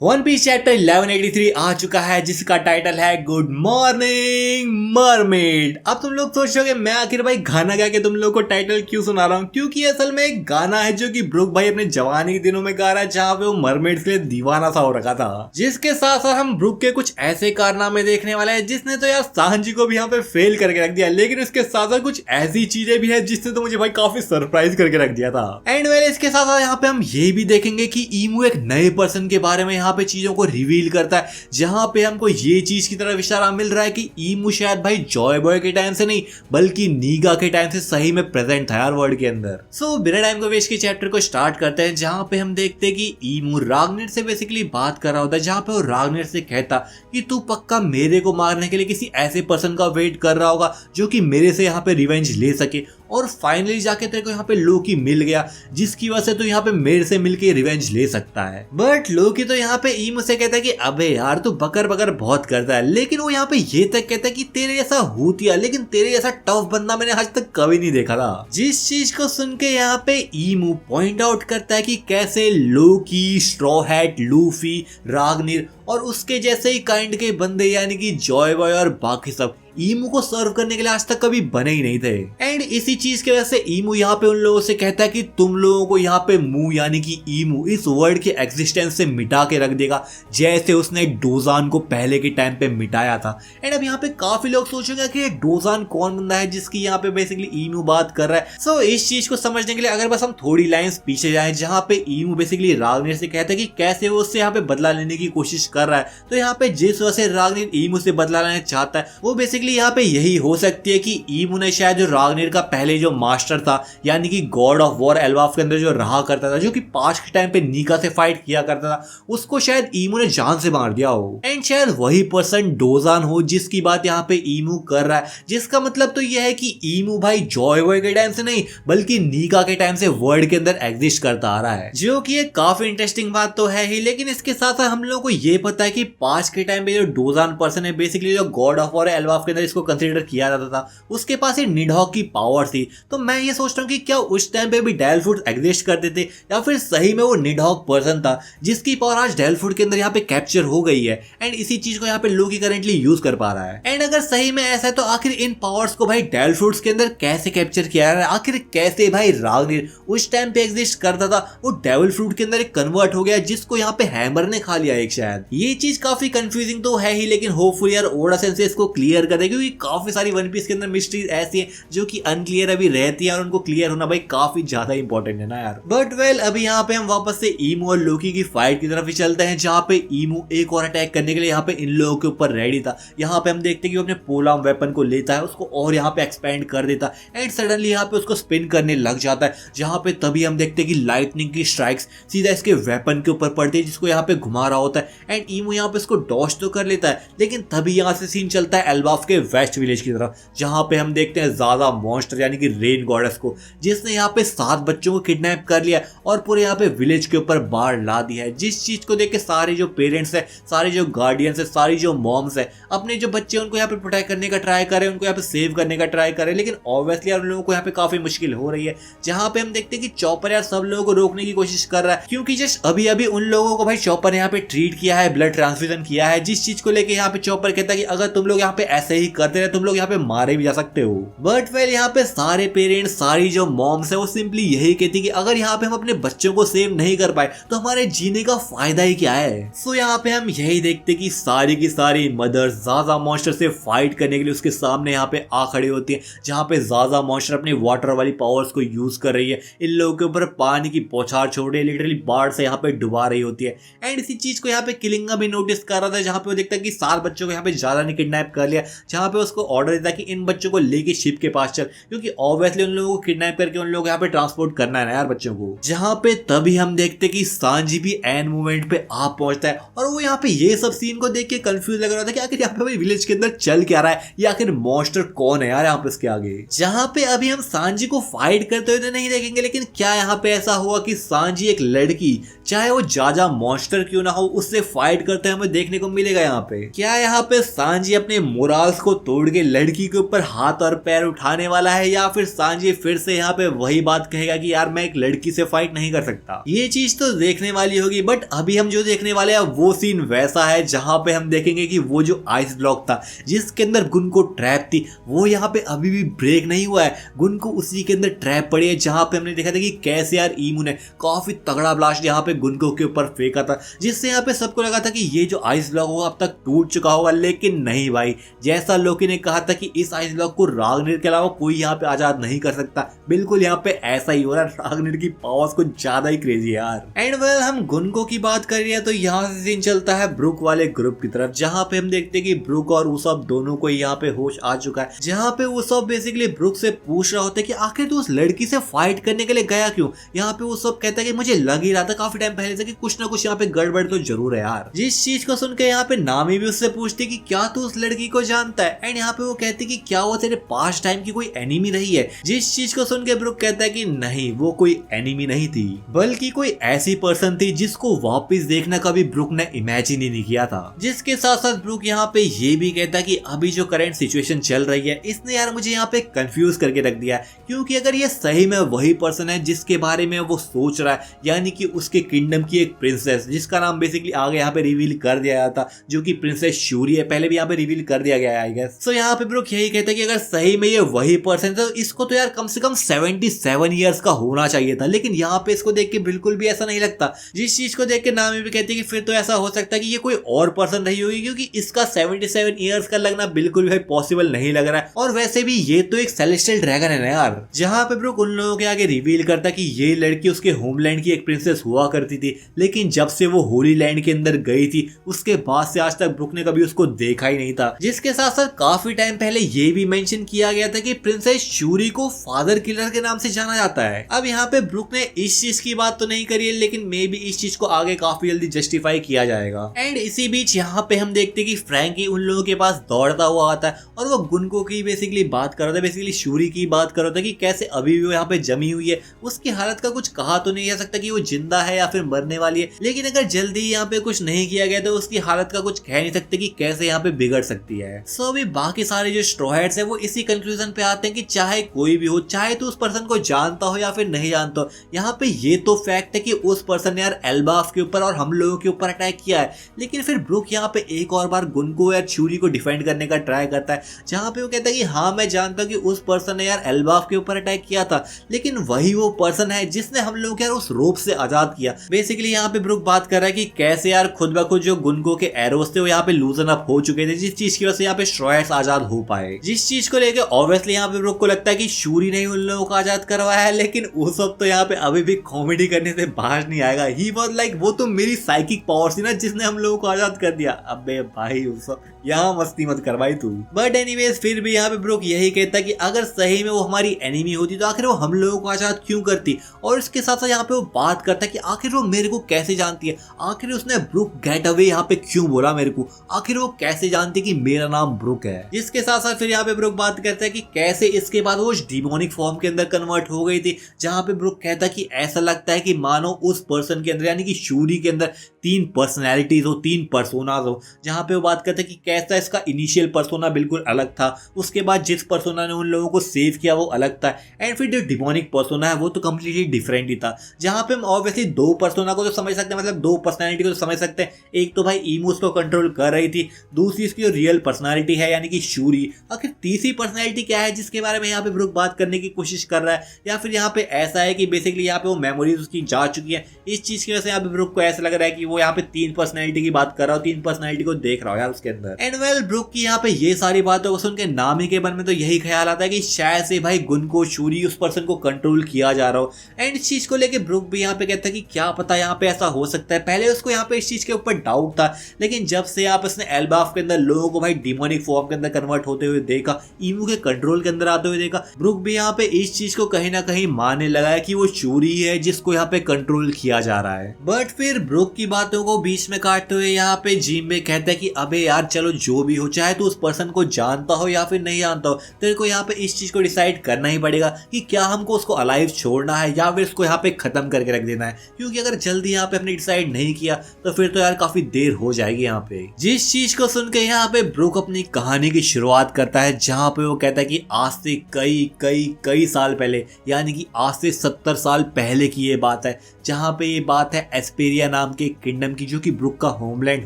One piece chapter 1183 आ चुका है जिसका टाइटल है गुड मॉर्निंग मरमेड। अब तुम लोग सोचोगे मैं आखिर भाई गाना गा के तुम लोग को टाइटल क्यों सुना रहा हूँ, क्योंकि असल में एक गाना है जो कि ब्रूक भाई अपने जवानी के दिनों में गा रहा है, जहाँ पे वो मरमेड के लिए दीवाना सा हो रखा था। जिसके साथ साथ हम ब्रूक के कुछ ऐसे कारनामे देखने वाले हैं जिसने तो यार सांजी को भी यहाँ पे फेल करके रख दिया, लेकिन इसके साथ साथ कुछ ऐसी चीजें भी है जिसने तो मुझे भाई काफी सरप्राइज करके रख दिया था। एंड वेल इसके साथ साथ यहाँ पे हम ये भी देखेंगे कि ईमू एक नए पर्सन के बारे में यहाँ पे चीजों को रिवील करता है, जहां पे हमको ये चीज की तरफ इशारा मिल रहा है कि ईमू शायद भाई जॉय बॉय के टाइम से नहीं बल्कि नीगा के टाइम से सही में प्रेजेंट था यार वर्ल्ड के अंदर। सो बिना टाइम को वेस्ट के चैप्टर को स्टार्ट करते हैं, जहां पे हम देखते हैं कि ईमू रागनेर से बेसिकली बात कर रहा होता है, जहां पे वो रागनेर से कहता कि तू पक्का मेरे को मारने के लिए किसी ऐसे पर्सन का वेट कर रहा होगा जो कि मेरे से यहाँ पे रिवेंज ले सके, और फाइनली जाके तेरे को यहाँ पे लोकी मिल गया जिसकी वजह से तू यहाँ पे मेरे से मिलके रिवेंज ले सकता है। बट लोकी तो यहाँ पे ईमू से कहता है कि अबे यार तू बकर बकर बहुत करता है, लेकिन वो यहाँ पे ये तक कहता है कि तेरे जैसा होतिया लेकिन तेरे जैसा टफ बंदा मैंने आज तक कभी नहीं देखा था। जिस चीज को सुन के यहाँ पे ईमू पॉइंट आउट करता है कि कैसे लोकी, स्ट्रॉ हैट, लूफी, रागनेर और उसके जैसे ही काइंड के बंदे यानी कि जॉय बॉय और बाकी सब ईमू को सर्व करने के लिए आज तक कभी बने ही नहीं थे। एंड इसी चीज की वजह से ईमू यहाँ पे उन लोगों से कहता है कि तुम लोगों को यहाँ पे मू यानी कि ईमू इस वर्ल्ड के एग्जिस्टेंस से मिटा के रख देगा, जैसे उसने डोजान को पहले के टाइम पे मिटाया था। एंड अब यहाँ पे काफी लोग सोचेंगे कि डोजान कौन बंदा है जिसकी यहाँ पे बेसिकली ईमू बात कर रहा है। सो इस चीज को समझने के लिए अगर बस हम थोड़ी लाइंस पीछे जाएं, जहाँ पे ईमू बेसिकली रागनेर से कहता है कि कैसे वो उससे यहाँ पे बदला लेने की कोशिश कर रहा है, तो यहाँ पे जिस वजह से रागनेर ईमू से बदला लेना चाहता है वो बेसिकली यहाँ पे यही हो सकती है कि ईमू ने शायद जो रागनेर का पहले जो मास्टर था यानी कि गॉड ऑफ वॉर एल्बाफ के अंदर जो रहा करता था, जो कि पास्ट के टाइम पे नीका से फाइट किया करता था, उसको शायद ईमू ने जान से मार दिया हो। एंड शायद वही पर्सन डोजान हो जिसकी बात यहाँ पे ईमू कर रहा है, जिसका मतलब तो यह है कि ईमू भाई जॉय बॉय के टाइम से नहीं बल्कि नीका के टाइम से वर्ल्ड के अंदर एग्जिस्ट करता आ रहा है, जो कि एक काफी इंटरेस्टिंग बात तो है ही। लेकिन इसके साथ साथ हम लोगों को ये पता है कि पास्ट के टाइम पे जो डोजान पर्सन है बेसिकली जो गॉड ऑफ वॉर एल्बाफ के अंदर इसको कंसीडर किया जाता था, उसके पास एक निडहॉक की पावर थी। तो मैं ये सोचता हूँ कि क्या उस टाइम पे भी डेलफुट एग्जिस्ट करते थे या फिर सही में वो निडहॉक पर्सन था जिसकी पावर आज डेलफुट के अंदर यहाँ पे कैप्चर हो गई है, एंड इसी चीज को यहाँ पे लोकी करेंटली यूज कर पा रहा है। एंड अगर सही में ऐसा है तो आखिर इन पावर्स को भाई डेलफुट्स के अंदर कैसे कैप्चर किया रहा है, आखिर कैसे भाई रागनेर उस टाइम पे एग्जिस्ट करता था वो डेविल फ्रूट के अंदर एक कन्वर्ट हो गया जिसको यहाँ पे हैमर ने खा लिया एक। शायद ये चीज काफी कंफ्यूजिंग तो है ही, लेकिन होपफुली यार ओडा सेंसेई इसको क्लियर कर दे, क्योंकि काफी सारी वन पीस के अंदर मिस्ट्रीज ऐसी है जो कि अनक्लियर अभी रहती है और उनको क्लियर होना भाई काफी ज्यादा इंपॉर्टेंट है ना यार। बट वेल अभी यहाँ पे हम वापस से ईमू और लोकी की फाइट की तरफ ही चलते हैं, जहाँ पे ईमू एक और अटैक करने के लिए यहाँ पे इन लोगों के ऊपर रेडी था। यहाँ पे हम देखते हैं कि वो अपने पोलाम वेपन को लेता है, उसको और यहाँ पे एक्सपेंड कर देता है एंड सडनली यहाँ पे उसको स्पिन करने लग जाता है, जहाँ पे तभी हम देखते हैं कि लाइटनिंग की स्ट्राइक्स सीधा इसके वेपन के ऊपर पड़ती है जिसको यहाँ पे घुमा रहा होता है। एंड ईमू यहाँ पे इसको डॉज तो कर लेता है, लेकिन तभी यहाँ से सीन चलता है एल्बाफ के वेस्ट विलेज की तरफ, जहाँ पे हम देखते हैं ज़्यादा मॉन्स्टर यानी कि रेन गॉडेस को, जिसने यहाँ पे 7 बच्चों को किडनैप कर लिया और पूरे यहाँ पे विलेज के ऊपर बाढ़ ला दी है। जिस चीज को देख के सारे जो पेरेंट्स है, सारे जो गार्डियंस है, सारी जो मॉम्स है अपने जो बच्चे उनको यहाँ पे प्रोटेक्ट करने का ट्राई करे, उनको यहाँ पे सेव करने का ट्राई करे, लेकिन ऑब्वियसली उन लोगों को यहाँ पे काफी मुश्किल हो रही है। जहाँ पे हम देखते हैं कि चॉपर यार सब लोगों को रोकने की कोशिश कर रहा है, क्योंकि जस्ट अभी अभी उन लोगों को भाई चॉपर ने यहाँ पे ट्रीट किया है, ब्लड ट्रांसफ्यूजन किया है, जिस चीज को लेके यहाँ पे चॉपर कहता है कि अगर तुम लोग यहाँ पे ऐसे ही करते रहे तुम लोग यहाँ पे मारे भी जा सकते हो। बट वेल यहाँ पे सारे पेरेंट्स, सारी जो मॉम्स है वो सिंपली यही कहती कि अगर यहाँ पे हम अपने बच्चों को सेव नहीं कर पाए तो हमारे जीने का फायदा ही क्या है। सो यहाँ पे हम यही देखते कि सारी की सारी मदर्स ज़ाज़ा मॉन्स्टर से फाइट करने के लिए उसके सामने यहाँ पे आ खड़ी होती है, जहाँ पे ज़ाज़ा मॉन्स्टर अपनी वाटर वाली पावर्स को यूज कर रही है, इन लोगों के ऊपर पानी की बौछार छोड़ रही है, लिटरली बाढ़ से यहाँ पे डुबा रही होती है। एंड इसी चीज को यहाँ पे किलिंगा भी नोटिस कर रहा था, जहाँ पे वो देखता है कि 7 बच्चों को यहाँ पे ज्यादा ने किडनैप कर लिया, जहाँ पे उसको ऑर्डर देता कि इन बच्चों को लेके शिप के पास चल, क्योंकि ऑब्वियसली उन लोगों को किडनैप करके उन लोग यहाँ पे ट्रांसपोर्ट करना है ना यार बच्चों को। जहाँ पे तभी हम देखते कि सांजी भी एंड मोमेंट पे आ पहुंचता है और वो यहाँ पे ये सब सीन को देख के कंफ्यूज लग रहा था कि आखिर यहाँ पे भाई विलेज के अंदर चल क्या रहा है, या आखिर मॉन्स्टर कौन है यार यहाँ पे इसके आगे। जहाँ पे अभी हम सांजी को फाइट करते हुए तो नहीं देखेंगे, लेकिन क्या यहाँ पे ऐसा हुआ कि सांजी एक लड़की, चाहे वो जाजा मॉन्स्टर क्यों ना हो, उससे फाइट करते हमें देखने को मिलेगा यहाँ पे। क्या यहाँ पे सांजी अपने मोराल्स को तोड़ के लड़की के ऊपर हाथ और पैर उठाने वाला है, या फिर सांजी फिर से यहाँ पे वही बात कहेगा कि यार मैं एक लड़की से फाइट नहीं कर सकता। ये चीज तो देखने वाली होगी, बट अभी हम जो देखने वाले हैं वो सीन वैसा है जहाँ पे हम देखेंगे कि वो जो आइस ब्लॉक था जिसके अंदर गुन को ट्रैप थी वो यहाँ पे अभी भी ब्रेक नहीं हुआ है। गुन को उसी के अंदर ट्रैप पड़ी है जहाँ पे हमने देखा था कि कैसे यार ईमू ने काफी तगड़ा ब्लास्ट यहाँ पे गुनको के ऊपर फेंका था, जिससे यहाँ पे सबको लगा था कि ये जो आइस ब्लॉक होगा अब तक टूट चुका होगा। लेकिन नहीं भाई, जैसा लोकी ने कहा था कि इस आइस ब्लॉक को रागनिर के अलावा कोई यहाँ पे आजाद नहीं कर सकता, बिल्कुल यहाँ पे ऐसा ही हो रहा है। रागनिर की पावर्स कुछ ज्यादा ही क्रेजी है यार। एंड वेल हम गुनको की बात कर रहे हैं तो यहाँ से सीन चलता है ब्रुक वाले ग्रुप की तरफ, जहाँ पे हम देखते हैं कि ब्रुक और उसब दोनों को यहाँ पे होश आ चुका है। जहाँ पे उसब बेसिकली ब्रुक से पूछ रहा होता है कि आखिर तू उस लड़की से फाइट करने के लिए गया क्यों। यहाँ पे उसब कहता है कि मुझे लग ही रहा था काफी टाइम पहले से कि कुछ ना कुछ यहाँ पे गड़बड़ तो जरूर है यार। जिस चीज को सुन के यहाँ पे नामी भी उससे पूछती कि क्या तू उस लड़की को जानता है, एंड यहाँ पे वो कहती कि क्या वो तेरे पास्ट टाइम की कोई एनिमी रही है। जिस चीज को सुन के ब्रुक कहता है कि नहीं, वो कोई एनिमी नहीं थी, बल्कि कोई ऐसी पर्सन थी जिसको वापस देखना कभी ब्रुक ने इमेजिन ही नहीं किया था। जिसके साथ साथ ब्रुक यहाँ पे ये भी कहता है कि अभी जो करंट सिचुएशन चल रही है इसने यार मुझे यहाँ पे कंफ्यूज करके रख दिया है, क्योंकि अगर ये सही में वही पर्सन है जिसके बारे में वो सोच रहा है, यानी कि उसके किंगडम की एक प्रिंसेस जिसका नाम बेसिकली आगे यहाँ पे रिवील कर दिया गया था, जो कि प्रिंसेस शूरी है, पहले भी यहाँ पे रिवील कर दिया गया है आई गेस। सो यहाँ पे ब्रुक यही कहता है कि अगर सही में ये वही पर्सन तो इसको तो यार कम से कम 77 ईयर्स का होना चाहिए था, लेकिन यहाँ पे इसको देख के बिल्कुल भी ऐसा नहीं लगता। जिस चीज को देख के नामी भी कहती है कि फिर तो ऐसा हो सकता है कि ये कोई और पर्सन रही होगी, क्योंकि इसका 77 ईयर्स का लगना बिल्कुल भी पॉसिबल नहीं लग रहा है। और वैसे भी ये तो एक सेलेस्टियल ड्रैगन है ना यार। जहाँ पे ब्रुक उन लोगों के आगे रिवील करता कि ये लड़की उसके होमलैंड की एक प्रिंसेस हुआ करती थी, लेकिन जब से वो होली लैंड के अंदर गई थी उसके बाद से आज तक ब्रुक ने कभी उसको देखा ही नहीं था। जिसके साथ साथ काफी टाइम पहले ये भी मेंशन किया गया था कि प्रिंसेस शूरी को फादर किलर के नाम से जाना जाता है। अब यहाँ पे ब्रुक ने इस चीज की बात तो नहीं करी है, लेकिन मे बी इस चीज को आगे काफी जल्दी जस्टिफाई किया जाएगा। एंड इसी बीच यहाँ पे हम देखते कि फ्रैंकी उन लोगों के पास दौड़ता हुआ आता है और वो गुनको की बेसिकली बात कर रहा था, बेसिकली शूरी की बात कर रहा था कि कैसे अभी भी वो यहाँ पे जमी हुई है। उसकी हालत का कुछ कहा तो नहीं जा सकता कि वो जिंदा है या फिर मरने वाली है, लेकिन अगर जल्दी यहाँ पे कुछ नहीं किया गया तो उसकी हालत का कुछ कह नहीं सकते कि कैसे यहाँ पे बिगड़ सकती है। सो अभी बाकी सारे जो स्ट्रॉ हैट्स है वो इसी कंक्लूजन पे आते हैं कि चाहे कोई भी हो, चाहे तो उस पर्सन को जानता हो या फिर नहीं जानता हो, यहाँ पे ये तो फैक्ट है कि उस पर्सन ने यार एल्बाफ के ऊपर और हम लोगों के ऊपर अटैक किया है। लेकिन फिर ब्रुक यहाँ पे एक और बार गुनको या शूरी को डिफेंड करने का ट्राई करता है, जहाँ पे वो कहता है कि हाँ मैं जानता हूँ कि उस पर्सन ने यार एल्बाफ के ऊपर अटैक किया था, लेकिन वही वो पर्सन है जिसने हम लोगों को यार उस रोप से आजाद किया। बेसिकली यहाँ पे ब्रुक बात कर रहा है कि कैसे यार खुद ब खुद जो गुनको के एरोस थे वो यहाँ पे लूजन अप हो चुके थे, जिस चीज की वजह से यहाँ पे स्ट्रॉ हैट्स आजाद हो पाए। जिस चीज को लेकर ऑब्वियसली यहाँ पे ब्रुक को लगता है कि शूरी ने उन लोगों को आजाद करवाया है, लेकिन उस वक्त तो यहाँ पे अभी भी कॉमेडी करने से बाहर नहीं आएगा। ही वाज लाइक वो तो मेरी साइकिक पावर थी ना जिसने हम लोगों को आजाद कर दिया। अबे भाई उस यहाँ मस्ती मत करवाई तू। बट एनीवेज फिर भी यहाँ पे ब्रुक यही कहता कि अगर सही में वो हमारी एनिमी होती तो आखिर वो हम लोगों को आजाद क्यों करती। और इसके साथ साथ यहाँ पे वो बात करता है कि आखिर वो मेरे को कैसे जानती है, आखिर उसने ब्रुक गेट अवे यहाँ पे क्यों बोला मेरे को, आखिर वो कैसे जानती कि मेरा नाम ब्रुक है। इसके साथ साथ फिर यहाँ पे ब्रुक बात करता है कि कैसे इसके बाद वो डिमोनिक फॉर्म के अंदर कन्वर्ट हो गई थी, जहाँ पे ब्रुक कहता कि ऐसा लगता है कि मानो उस पर्सन के अंदर यानी कि शूरी के अंदर 3 पर्सनैलिटीज हो, 3 पर्सोनाज हो। जहाँ पे वो बात करते हैं कि कैसा इसका इनिशियल पर्सोना बिल्कुल अलग था, उसके बाद जिस पर्सोना ने उन लोगों को सेव किया वो अलग था, एंड फिर जो डिमोनिक पर्सोना है वो तो कम्प्लीटली डिफरेंट ही था। जहाँ पे हम ऑब्वियसली 2 पर्सोना को तो समझ सकते हैं, मतलब 2 पर्सनैलिटी को तो समझ सकते हैं। एक तो भाई ईमू उसको कंट्रोल कर रही थी, दूसरी इसकी जो रियल पर्सनैलिटी है यानी कि शूरी। आखिर तीसरी पर्सनैलिटी क्या है जिसके बारे में यहाँ पे ब्रुक बात करने की कोशिश कर रहा है, या फिर यहाँ पे ऐसा है कि बेसिकली यहाँ पे वो मेमोरीज उसकी जा चुकी है। इस चीज की वजह से यहाँ पे ब्रुक को ऐसा लग रहा है कि वो यहाँ पे 3 पर्सनैलिटी की बात कर रहा हो, 3 पर्सनैलिटी को देख रहा हो यार उसके अंदर। एंड वेल ब्रुक की यहाँ पे ये सारी बातों को सुन के नामी के मन में तो यही ख्याल आता है कि शायद से भाई गुनको शूरी उस पर्सन को कंट्रोल किया जा रहा हो। एंड इस चीज को लेके ब्रुक भी यहाँ पे कहता है कि क्या पता यहाँ पे ऐसा हो सकता है। पहले उसको यहाँ पे इस चीज के ऊपर डाउट था, लेकिन जब से आप इसने एल्बाफ के अंदर लोगों को भाई डिमोनिक फॉर्म के अंदर कन्वर्ट होते हुए देखा, ईमू के कंट्रोल के अंदर आते हुए देखा, ब्रुक भी यहाँ पे इस चीज को कहीं ना कहीं मानने लगा है कि वो शूरी है जिसको यहाँ पे कंट्रोल किया जा रहा है। बट फिर ब्रुक की बात बातों को बीच में काटते हुए यहाँ पे जिम्बे कहता है कि अबे यार चलो जो भी हो, चाहे तू उस पर्सन को जानता हो या फिर नहीं जानता हो, तेरे को यहाँ पे इस चीज को डिसाइड करना ही पड़ेगा कि क्या हमको उसको अलाइव छोड़ना है या फिर उसको यहाँ पे खत्म करके रख देना है, क्योंकि अगर जल्दी यहाँ पे अपने डिसाइड नहीं किया तो फिर तो यार काफी देर हो जाएगी यहाँ पे। जिस चीज को सुन के यहाँ पे ब्रुक अपनी कहानी की शुरुआत करता है, जहाँ पे वो कहता है कि आज से कई साल पहले, यानी कि आज से 70 साल पहले की ये बात है, जहाँ पे ये बात है एस्पेरिया नाम के किंगडम की, जो कि ब्रुक का होमलैंड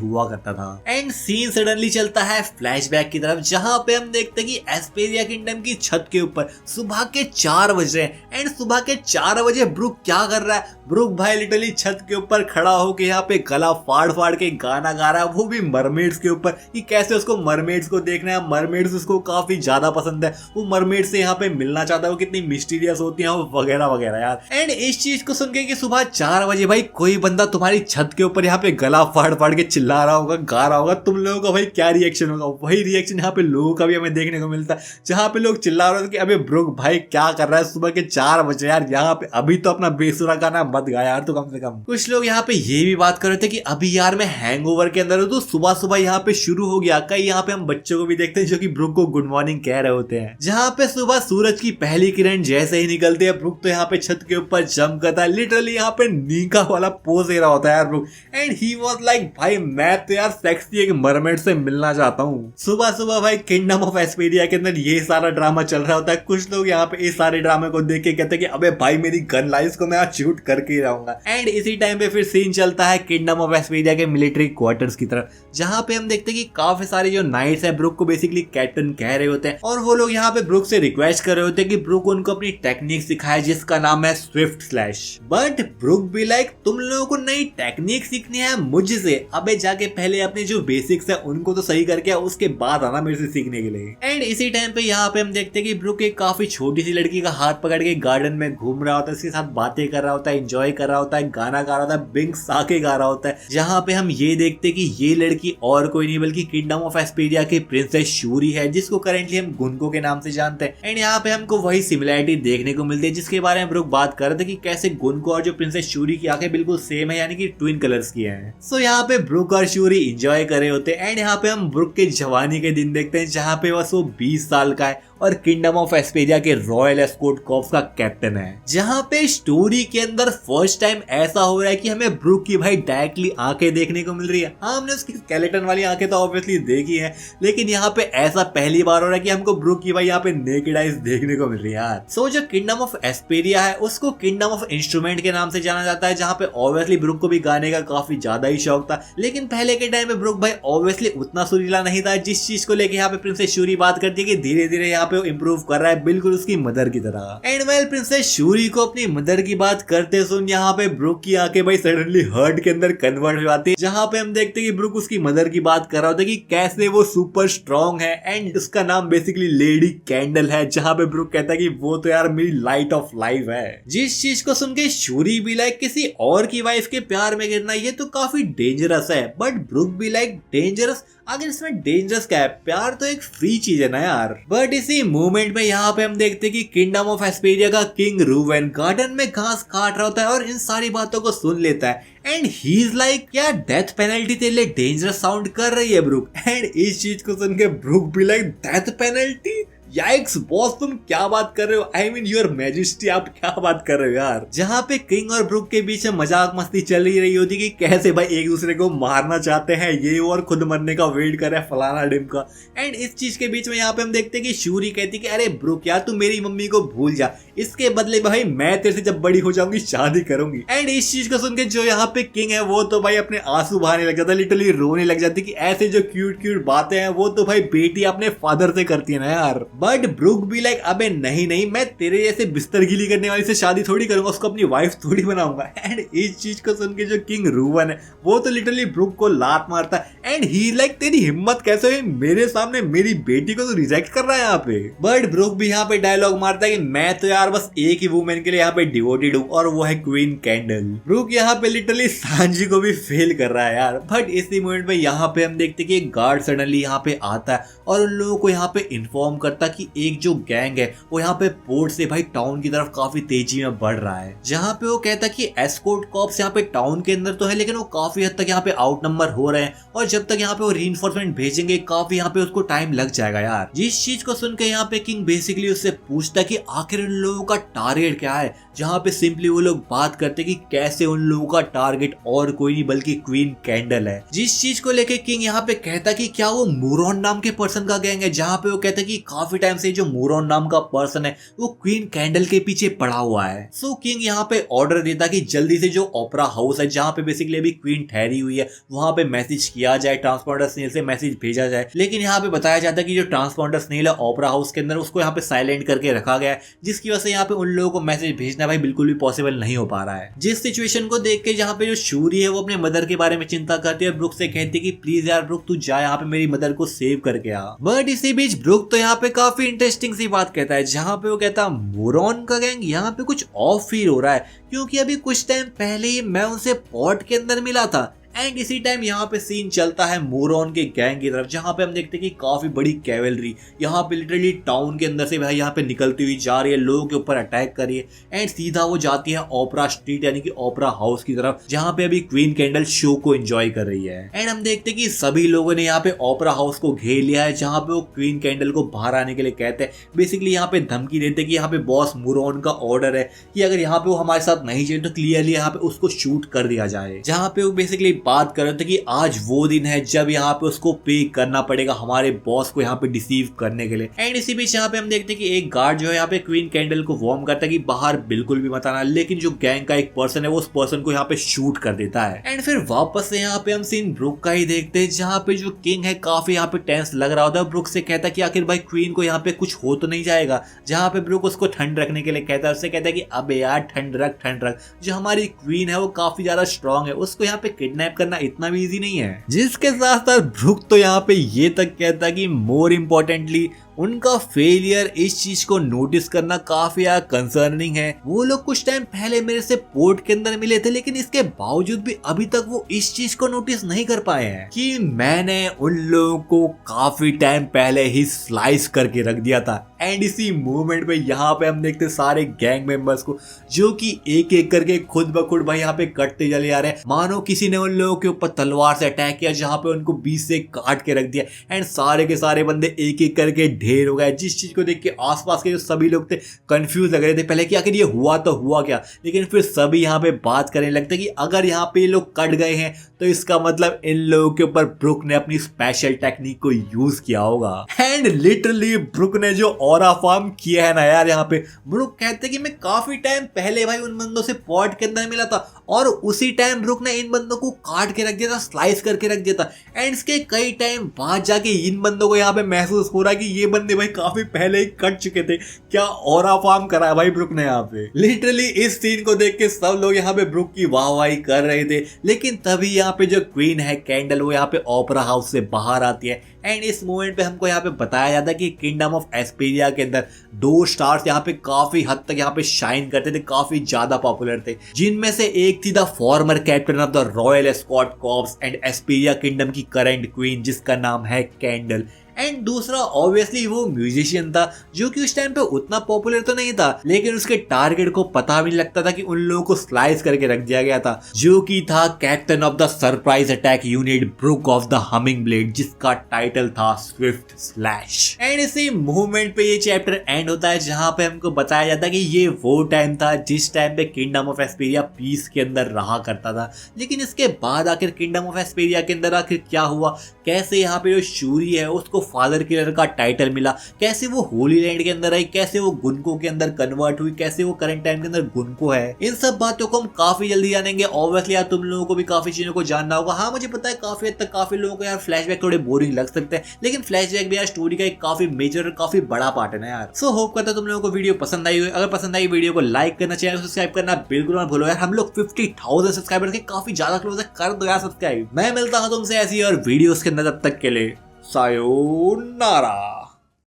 हुआ करता था। एंड सीन सडनली चलता है फ्लैशबैक की तरफ, जहाँ पे हम देखते हैं कि एस्पेरिया किंगडम की छत के ऊपर सुबह के 4 बज रहे हैं। एंड सुबह के 4 बजे ब्रुक क्या कर रहा है? ब्रुक भाई लिटरली छत के ऊपर खड़ा होके यहाँ पे गला फाड़ फाड़ के गाना गा रहा है, वो भी मरमेड्स के ऊपर, कि कैसे उसको मरमेड्स को देखना है। मरमेड्स उसको काफी ज्यादा पसंद है, वो मरमेड से यहाँ पे मिलना चाहता है, वो कितनी मिस्टीरियस होती है वगैरह वगैरह यार। एंड इस चीज को सुन के कि सुबह 4 बजे भाई कोई बंदा तुम्हारी छत के ऊपर यहाँ पे गला फाड़ फाड़ के चिल्ला रहा होगा, गा रहा होगा, तुम लोगों का भाई क्या रिएक्शन होगा? वही रिएक्शन यहाँ पे लोगों का भी हमें देखने को मिलता है, जहाँ पे लोग चिल्ला रहे थे कि अबे ब्रुक भाई क्या कर रहा है सुबह के 4 बजे यार, यहाँ पे अभी तो अपना बेसुरा गाना मत गा यार तो कम से कम। कुछ लोग यहाँ पे ये भी बात कर रहे थे कि अभी यार मैं हैंगओवर के अंदर हूँ, तो सुबह सुबह यहाँ पे शुरू हो गया। कई यहाँ पे हम बच्चों को भी देखते हैं जो कि ब्रुक को गुड मॉर्निंग कह रहे होते हैं, जहाँ पे सुबह सूरज की पहली किरण जैसे ही निकलती है, ब्रुक तो यहाँ पे छत के ऊपर जंप करता है, लिटरली यहाँ पे नीका वाला पोज दे रहा होता है यार Brook. And he was like भाई मैं तो यार सेक्सी एक मरमेड से मिलना चाहता हूँ। सुबह सुबह भाई किंगडम ऑफ एस्पेरिया के अंदर ये सारा ड्रामा चल रहा होता है। कुछ लोग यहाँ पे इस सारे ड्रामे को देख के कहते हैं कि अबे भाई मेरी गन लाइस को मैं आज शूट करके ही रहूंगा। एंड इसी टाइम पे फिर सीन चलता है किंगडम ऑफ एस्पेरिया के मिलिट्री क्वार्टर्स की तरफ, जहाँ पे हम देखते हैं कि काफी सारे जो नाइट्स है ब्रुक को बेसिकली कैप्टन कह रहे होते हैं, और वो लोग यहाँ पे ब्रुक से रिक्वेस्ट कर रहे होते हैं कि ब्रुक उनको अपनी टेक्निक सिखाए जिसका नाम है स्विफ्ट स्लैश। बट ब्रुक भी लाइक तुम लोगों को नई टेक्निक सीखनी है मुझसे, अबे जाके पहले अपने जो बेसिक्स है उनको तो सही करके उसके बाद आना मेरे से सीखने के लिए। एंड इसी टाइम पे यहाँ पे हम देखते हैं कि ब्रुक एक काफी छोटी सी लड़की का हाथ पकड़ के गार्डन में घूम रहा होता है, उसके साथ बातें कर रहा होता है, एंजॉय कर रहा होता है, गाना गा रहा होता है, बिंग साके गा रहा होता है, जहाँ पे हम ये देखते हैं कि ये लड़की और कोई नहीं बल्कि किंगडम ऑफ एस्पेरिया की प्रिंसेस शूरी है, जिसको करेंटली हम गुनको के नाम से जानते हैं। एंड यहाँ पे हमको वही सिमिलैरिटी देखने को मिलती है जिसके बारे में ब्रुक बात कर रहे थे कि कैसे गुनको और जो प्रिंसेस शूरी की आंखें बिल्कुल सेम है, यानी कि ट्विन कलर्स की हैं। सो यहाँ पे ब्रुक और शूरी एंजॉय कर रहे होते हैं। एंड यहाँ पे हम ब्रुक के जवानी के दिन देखते हैं, जहाँ पे बस वो 20 साल का है और किंगडम ऑफ एस्पेरिया के रॉयल एस्कॉर्ट कॉर्प्स का कैप्टन है। जहाँ पे स्टोरी के अंदर फर्स्ट टाइम ऐसा हो रहा है कि हमें ब्रुक की भाई डायरेक्टली आंखें देखने को मिल रही है। हाँ, हमने उसकी स्केलेटन वाली आंखें तो ऑब्वियसली देखी है, लेकिन यहाँ पे ऐसा पहली बार हो रहा है कि हमको ब्रुक की भाई यहाँ पे नेकेड आइज देखने को मिल रही है यार। सो जो किंगडम ऑफ एस्पेरिया है उसको किंगडम ऑफ इंस्ट्रूमेंट के नाम से जाना जाता है, जहाँ पे ऑब्वियसली ब्रुक को भी गाने का काफी ज्यादा ही शौक था, लेकिन पहले के टाइम पे ब्रुक भाई ऑब्वियसली उतना सुरीला नहीं था, जिस चीज को लेके यहाँ पे प्रिंसेस शूरी बात करती है कि धीरे धीरे यहाँ पे इम्प्रूव कर रहा है, बिल्कुल उसकी मदर की तरह। एंड वेल प्रिंसेस शूरी को अपनी मदर की बात करते सुन यहाँ पे ब्रुक की आंखें भाई सडनली हर्ट के अंदर कन्वर्ट हो जाती है, जहाँ पे हम देखते हैं कि ब्रुक उसकी मदर की बात कर रहा होता है कि कैसे वो सुपर स्ट्रॉन्ग है एंड उसका नाम बेसिकली लेडी कैंडल है, जहाँ पे ब्रुक कहता है कि वो तो यार मेरी लाइट ऑफ लाइफ है। जिस चीज को सुन के शूरी भी लाइक किसी और की वाइफ के प्यार में गिरना ये तो काफी डेंजरस है, बट ब्रुक भी लाइक डेंजरस, अगर इसमें डेंजरस क्या है, प्यार तो एक फ्री चीज है ना यार। बट इसी मोमेंट में यहाँ पे हम देखते हैं कि किंगडम ऑफ एस्पेरिया का किंग रूवेन गार्डन में घास काट रहा होता है और इन सारी बातों को सुन लेता है। एंड ही इज लाइक क्या डेथ पेनल्टी तेरे लिए डेंजरस साउंड कर रही है ब्रुक। एंड इस चीज को सुन के ब्रुक भी like death penalty, yikes boss तुम क्या बात कर रहे हो, आई मीन योर मैजेस्टी आप क्या बात कर रहे हो यार। जहाँ पे किंग और ब्रुक के बीच में मजाक मस्ती चल रही होती कि कैसे भाई एक दूसरे को मारना चाहते हैं ये और खुद मरने का वेट करे फलाना डिमका। एंड इस चीज के बीच में यहाँ पे हम देखते हैं कि शूरी कहती कि अरे ब्रुक यार तू मेरी मम्मी को भूल जा, इसके बदले भाई मैं तेरे से जब बड़ी हो जाऊंगी शादी करूंगी। एंड इस चीज को सुन के जो यहाँ पे किंग है वो तो भाई अपने आंसू बहाने लग जाता है, लिटरली रोने लग जाती कि ऐसे जो क्यूट क्यूट बातें हैं वो तो भाई बेटी अपने फादर से करती है ना यार। बट ब्रुक भी लाइक अबे नहीं नहीं मैं तेरे जैसे बिस्तर गिली करने वाली से शादी थोड़ी करूंगा, उसको अपनी वाइफ थोड़ी बनाऊंगा। एंड इस चीज को सुन के जो किंग रूवन है वो तो लिटरली ब्रुक को लात मारता है। एंड ही लाइक तेरी हिम्मत कैसे हुई मेरे सामने मेरी बेटी को तो रिजेक्ट कर रहा है यहाँ पे। बट ब्रुक भी यहाँ पे डायलॉग मारता है कि मैं तो यार बस एक ही वुमेन के लिए यहाँ पे डिवोटेड हूँ और वो है क्वीन कैंडल। ब्रुक यहाँ पे लिटरली सांजी को भी फेल कर रहा है यार। बट इसी मोमेंट में यहाँ पे हम देखते कि एक गार्ड सडनली यहाँ पे आता है और उन लोगों को यहाँ पे इन्फॉर्म करता था कि एक जो गैंग है वो यहाँ पे पोर्ट से भाई टाउन की तरफ काफी तेजी में बढ़ रहा है, जहाँ पे वो कहता कि एस्कॉर्ट कॉर्प्स यहाँ पे टाउन के अंदर तो है लेकिन वो काफी हद तक यहाँ पे आउट नंबर हो रहे हैं और जब तक यहाँ पे वो रीइंफोर्समेंट भेजेंगे काफी यहाँ पे उसको टाइम लग जाएगा यार। जिस चीज को सुन के यहाँ पे किंग बेसिकली उससे पूछता कि आखिर उन लोगों का टारगेट क्या है, जहाँ पे सिंपली वो लोग बात करते कि कैसे उन लोगों का टारगेट और कोई नहीं बल्कि क्वीन कैंडल है। जिस चीज को लेके किंग यहाँ पे कहता कि क्या वो मूरॉन नाम के पर्सन का गैंग है, जहाँ पे वो कहता कि काफी टाइम से जो मूरॉन नाम का पर्सन है वो क्वीन कैंडल के पीछे पड़ा हुआ है। सो किंग यहाँ पे ऑर्डर देता कि जल्दी से जो ओपेरा हाउस है जहाँ पे बेसिकली अभी क्वीन ठहरी हुई है वहां पे मैसेज किया जाए, ट्रांसपोंडर स्नेल से मैसेज भेजा जाए। लेकिन यहाँ पे बताया जाता है कि जो ट्रांसपोंडर स्नेल है ओपेरा हाउस के अंदर उसको यहाँ पे साइलेंट करके रखा गया है, जिसकी वजह से यहाँ पे उन लोगों को मैसेज भेजना भाई बिल्कुल भी पॉसिबल नहीं हो पा रहा है। जिस सिचुएशन को देख के जहाँ पे जो शूरी है वो अपने मदर के बारे में चिंता करती है, ब्रुक से कहती है कि प्लीज यार ब्रुक तू जा यहाँ पे मेरी मदर को सेव करके आ। बट इसी बीच ब्रुक तो यहाँ पे काफी इंटरेस्टिंग सी बात कहता है, जहाँ पे वो कहता मूरॉन का गैंग यहाँ पे कुछ ऑफ फील हो रहा है, क्योंकि अभी कुछ टाइम पहले ही मैं उनसे पोर्ट के अंदर मिला था। एंड इसी टाइम यहाँ पे सीन चलता है मूरॉन के गैंग की तरफ, जहाँ पे हम देखते हैं कि काफी बड़ी कैवलरी यहाँ पे लिटरली टाउन के अंदर से भाई यहाँ पे निकलती हुई जा रही है, लोगों के ऊपर अटैक कर रही है एंड सीधा वो जाती है ओपेरा स्ट्रीट यानी कि ओपेरा हाउस की तरफ, जहाँ पे अभी क्वीन कैंडल शो को एंजॉय कर रही है। एंड हम देखते हैं कि सभी लोगों ने यहाँ पे ओपेरा हाउस को घेर लिया है, जहाँ पे वो क्वीन कैंडल को बाहर आने के लिए कहते हैं, बेसिकली यहाँ पे धमकी देते कि यहाँ पे बॉस मूरॉन का ऑर्डर है कि अगर यहाँ पे वो हमारे साथ नहीं चाहिए तो क्लियरली यहाँ पे उसको शूट कर दिया जाए। जहाँ पे वो बेसिकली बात कर रहे थे कि आज वो दिन है जब यहाँ पे उसको पे करना पड़ेगा हमारे बॉस को यहाँ पे डिसीव करने के लिए। एंड इसी बीच यहाँ पे हम देखते हैं कि एक गार्ड जो है यहाँ पे क्वीन कैंडल को वार्न करता है कि बाहर बिल्कुल भी मत आना, लेकिन जो गैंग का एक पर्सन है वो उस पर्सन को यहाँ पे शूट कर देता है। एंड फिर वापस से यहाँ पे हम सीन ब्रुक का ही देखते हैं, जहाँ पे जो किंग है काफी यहाँ पे टेंस लग रहा होता है। ब्रुक से कहता है कि आखिर भाई क्वीन को यहाँ पे कुछ हो तो नहीं जाएगा, जहाँ पे ब्रुक उसको ठंड रखने के लिए कहता है, उससे कहता है कि अबे यार ठंड रख, जो हमारी क्वीन है वो काफी ज्यादा स्ट्रॉन्ग है, उसको यहाँ पे किडनैप करना इतना भी इजी नहीं है। जिसके साथ साथ ब्रुक तो यहाँ पे ये तक कहता कि मोर इम्पोर्टेंटली उनका फेलियर इस चीज को नोटिस करना काफी कंसर्निंग है। वो लोग कुछ टाइम पहले मेरे से पोर्ट के अंदर मिले थे, लेकिन इसके बावजूद भी अभी तक वो इस चीज को नोटिस नहीं कर पाए हैं कि मैंने उन लोगों को काफी टाइम पहले ही स्लाइस करके रख दिया था। एंड इसी मूवमेंट पे यहाँ पे हम देखते सारे गैंग मेंबर्स को जो कि एक एक करके खुद ब खुद भाई यहाँ पे कटते चले जा रहे हैं, मानो किसी ने उन लोगों के ऊपर तलवार से अटैक किया, जहाँ पे उनको बीच से काट के रख दिया। एंड सारे के सारे बंदे एक एक करके ढेर हो गए। जिस चीज को देख के आसपास के जो सभी लोग थे कंफ्यूज लग रहे थे पहले कि आखिर ये हुआ तो हुआ क्या, लेकिन फिर सभी यहाँ पे बात करने लगते कि अगर यहाँ पे ये लोग कट गए हैं तो इसका मतलब इन लोगों के ऊपर ब्रुक ने अपनी स्पेशल टेक्निक को यूज किया होगा। एंड लिटरली ब्रुक ने जो ऑरा फॉर्म किया है ना यार, यहाँ पे ब्रुक कहते कि मैं काफी टाइम पहले भाई उन बंदों से पॉट के अंदर मिला था और उसी टाइम ब्रुक ने इन बंदों को काट के रख दिया था, स्लाइस करके रख दिया था। एंड इसके कई टाइम बाद जाके इन बंदों को यहाँ पे महसूस हो रहा है कि ये बंदे भाई काफी पहले ही कट चुके थे। क्या ऑरा फॉर्म करा है भाई ब्रुक ने यहाँ पे। लिटरली इस सीन को देख के सब लोग यहाँ पे ब्रुक की वाहवाही कर रहे थे, लेकिन तभी यहाँ पे जो क्वीन है कैंडल वो यहाँ पे ओपेरा हाउस से बाहर आती है। एंड इस मोमेंट पे हमको यहाँ पे बताया जाता है कि किंगडम ऑफ एस्पेरिया के अंदर 2 स्टार्स यहाँ पे काफी हद तक यहाँ पे शाइन करते थे, काफी ज्यादा पॉपुलर थे, जिनमें से एक थी the former captain of the royal escort corps and Esperia kingdom की करंट क्वीन जिसका नाम है कैंडल। एंड दूसरा ऑब्वियसली वो म्यूजिशियन था जो कि उस टाइम पे उतना पॉपुलर तो नहीं था, लेकिन उसके टारगेट को पता भी नहीं लगता था कि उन लोगों को स्लाइस करके रख दिया गया था, जो कि था captain of the surprise attack unit Brook of the humming blade, जिसका टाइटल था स्विफ्ट स्लैश। एंड इसी मूवमेंट पे ये चैप्टर एंड होता है, जहां पे हमको बताया जाता है कि ये वो टाइम था जिस टाइम पे किंगडम ऑफ एस्पेरिया पीस के अंदर रहा करता था। लेकिन इसके बाद आखिर किंगडम ऑफ एस्पेरिया के अंदर आखिर क्या हुआ, कैसे यहाँ पे जो शूरी है उसको फादर किलर का टाइटल मिला, कैसे वो होली लैंड के अंदर आई, कैसे वो गुनको के अंदर कन्वर्ट हुई, कैसे वो करंट टाइम के अंदर गुनको है, इन सब बातों को हम काफी जल्दी जानेंगे। ऑब्वियसली यार तुम लोगों को भी काफी चीजों को जानना होगा। हाँ मुझे पता है काफी हद तक काफी लोगों को यार फ्लैशबैक थोड़े बोरिंग लग सकते हैं, लेकिन फ्लैशबैक भी यार स्टोरी का एक काफी मेजर और काफी बड़ा पार्ट है ना यार। सो होप करता तुम लोगों को वीडियो पसंद आई हो। अगर पसंद आई वीडियो को लाइक करना, चैनल सब्सक्राइब करना बिल्कुल मत भूलो यार। हम लोग 50,000 सब्सक्राइबर के काफी ज्यादा क्लोज है, कर दो यार सब्सक्राइब। मैं मिलता हूँ तुमसे ऐसी और वीडियोस के अंदर, तब तक के लिए सायोनारा।